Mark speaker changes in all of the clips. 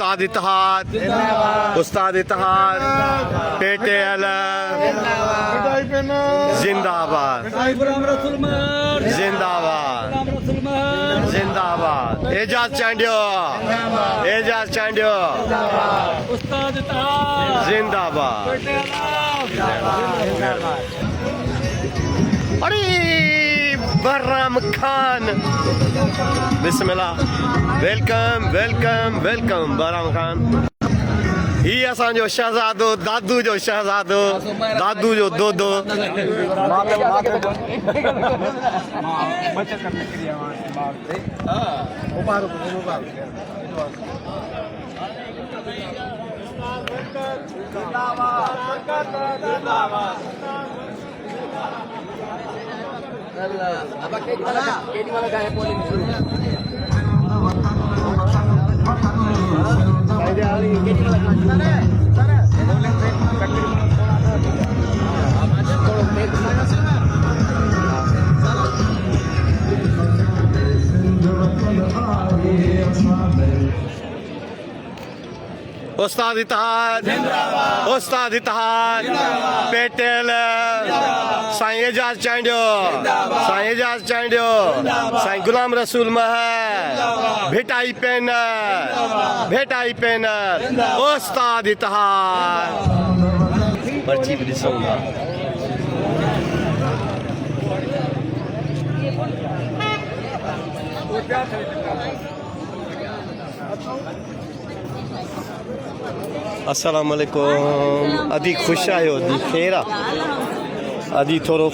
Speaker 1: उस्ताद इत्तेहाद उस्ताद इत्तेहाद पटेल जिंदाबाद जिंदाबाद जिंदाबाद एजाज चांडियो
Speaker 2: उस्ताद इत्तेहाद
Speaker 1: जिंदाबाद अरे बर्राम खान बिस्मिल्लाह वेलकम वेलकम वेलकम बर्राम खान ही असांजो शहज़ादो दादू जो शहज़ादो दादू जो दोदो उस्ताद इत्तेहाद उस्ताद इत्तेहाद पटेल साईं एजाज चांडियो साईं गुलाम रसूल महर भेटाई पैनल उस्ताद इत्तेहाद पर्ची भी ॾिसूंगा अस्सलाम वालेकुम अदी खुश आयो अदी खैर अदी थोड़ो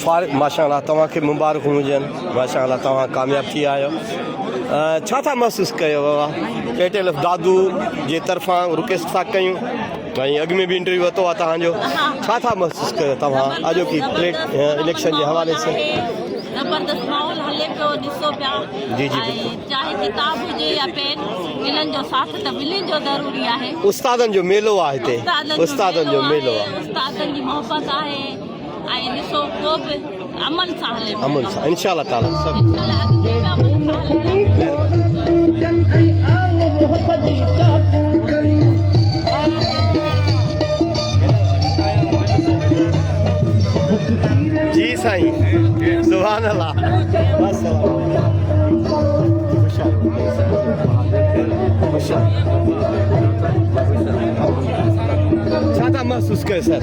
Speaker 1: माशाअल्लाह तव्हांखे मुबारक हुजनि माशाअल्लाह तव्हां कामयाब थी आयो छा था महसूस कयो बाबा पटेल दादू जे तरफ़ां रिक्वेस्ट था कयूं ऐं अॻु में बि इंटरव्यू वरितो आहे तव्हांजो छा था महसूस कयो तव्हां अॼोकी इलेक्शन जे हवाले सां
Speaker 3: जबरदस्त माहौल हले पियो ॾिसो पिया
Speaker 1: जी जी
Speaker 3: चाहे किताब हुजे या पेन इन्हनि जो साथ त ॿिन्हिनि जो ज़रूरी आहे
Speaker 1: उस्तादनि जो मेलो आहे हिते उस्तादनि जो मेलो आहे
Speaker 3: उस्तादनि जी मोहबत आहे ऐं ॾिसो को बि अमल सां हले
Speaker 1: अमल सां इंशाअल्लाह ताला सभु जी साईं सुभान अल्लाह छा था महसूस कयो सर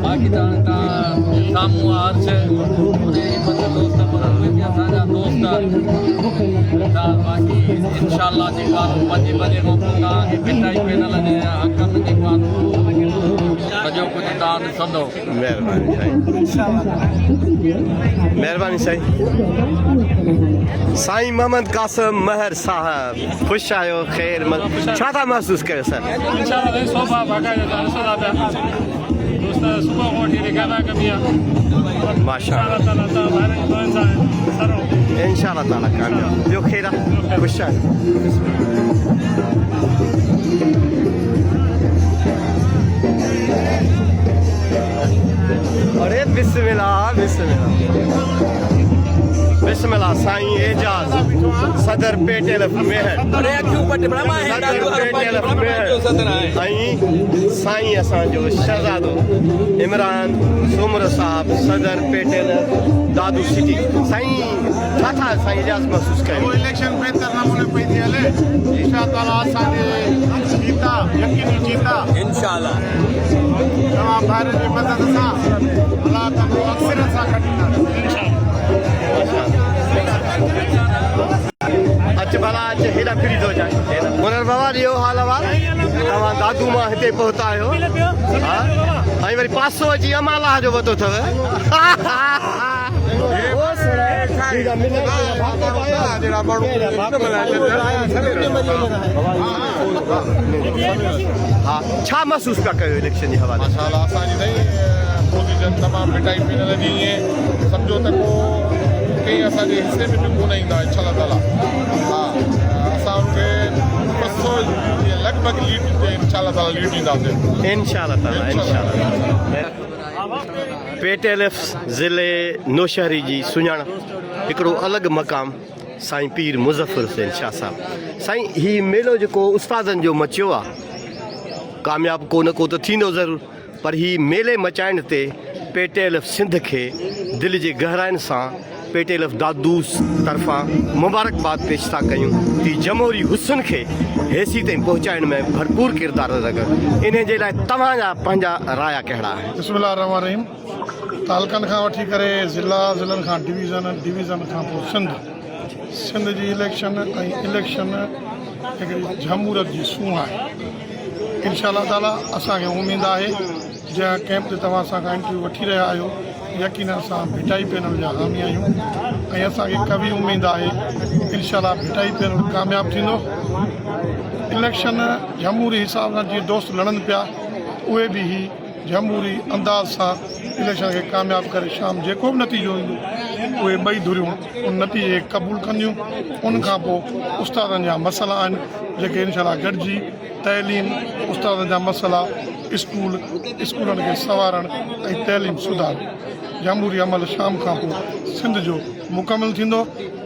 Speaker 2: बाक़ी साम्हूं अर्श दोस्त बाक़ी इंशाअल्लाह जेका 5 बजे खां पोइ तव्हांखे भेटाई पैनल जे हक़ में जेको आहे सॼो कुझु तव्हां ॾिसंदो
Speaker 1: महिरबानी साईं साईं मोहम्मद कासिम महर साहब ख़ुशि आहियो ख़ैर छा था महसूस कयो सर
Speaker 2: सुबह को गाना कभी
Speaker 1: माशाअल्लाह इंशाअल्लाह ताला कामयाब ॿियो ख़ैर आहे ख़ुशि आहियो अरे बिस्मिल्लाह बिस्मिल्लाह बिस्मिल्लाह साईं एजाज सदर पटेल महर ऐं साईं असांजो शहज़ादो इमरान सुमर साहब सदर पटेल दादू सिटी साईं छा था साईं एजाज महसूस कयो
Speaker 4: इलेक्शन बेहतर नमूने पई थी हले इंशाअल्लाह असांजे जीता यकीनी जीता इंशाअल्लाह तमाम भाइरनि जी मदद सां अलाह तंदो अक्सरत सां खटींदा
Speaker 1: अच भला अच हेॾा फिरी थो जाए मुनर बाबा इहो हाल आहे तव्हां दादू मां हिते पहुता आहियो हा ऐं वरी पासो अची अमाला जो वरितो अथव हा छा महसूस पिया कयो इलेक्शन जे हवाले
Speaker 4: माशाअल्लाह असांजी नई पोज़ीशन तमामु मिटाई पिनल जी ईअं सम्झो त को कई असांजे हिसे में बि कोन ईंदा इंशाअल्लाह ताला हा असां उनखे 200 लॻभॻि लीड इंशाअल्लाह ताला लीड ॾींदासीं
Speaker 1: इंशाअल्लाह ताला इंशाअल्लाह पेटेलिफ ज़िले नौशहरी जी सुञाण हिकिड़ो अलॻि मक़ाम साईं पीर मुज़फ़र हुसैन शाह साहिबु साईं हीउ मेलो जेको उस्तादनि जो मचियो आहे कामयाबु को न को त थींदो ज़रूरु पर हीउ मेले मचाइण ते पेटेलिफ सिंध खे दिलि जे गहराइनि सां पेटेलिफ दादूस तरफ़ां मुबारकबाद पेश था कयूं की जमहूरी हुस्न खे हेसी ताईं पहुचाइण में भरपूर किरदारु अदा कयो इन जे लाइ तव्हांजा पंहिंजा राया कहिड़ा आहिनि
Speaker 5: बिस्मिल्लाह रहमान रहीम तालकनि खां वठी करे ज़िलनि खां डिवीज़न खां पोइ सिंध जी इलेक्शन ऐं इलेक्शन हिकिड़ी जमहूरत जी सूंह आहे इंशाअल्लाह ताला असांखे उमेद आहे जंहिं कैंप ते तव्हां असां खां इंटरव्यू वठी रहिया आहियो यकीन असां भिटाई पैनल जा हामी आहियूं ऐं असांखे कभी उमेद आहे इंशाअल्लाह भिटाई पैनल कामयाबु थींदो इलेक्शन जमहूरी हिसाब सां जीअं दोस्त लड़नि पिया उहे बि ही जमहूरी अंदाज़ सां इलेक्शन खे कामयाबु करे शाम जेको बि नतीजो ईंदो उहे ॿई धुरियूं उन नतीजे खे क़बूलु कंदियूं उनखां पोइ उस्तादनि जा मसइला आहिनि जेके इनशाअल्लाह गॾिजी तइलीम उस्तादनि जा मसइला स्कूलनि खे संवारणु ऐं तइलीम सुधार जमहूरी अमल शाम खां पोइ सिंध जो मुकमल थींदो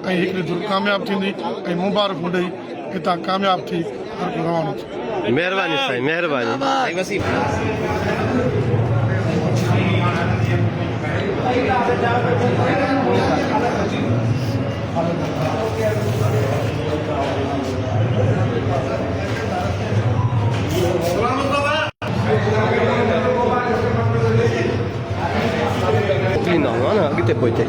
Speaker 5: ऐं हिकिड़ी धुर कामयाबु थींदी ऐं मुबारकूं ॾेई हितां कामयाबु थी हर को रवानो थी
Speaker 1: महिरबानी साईं महिरबानी मोकिलींदा हुआ न अॻिते पोइते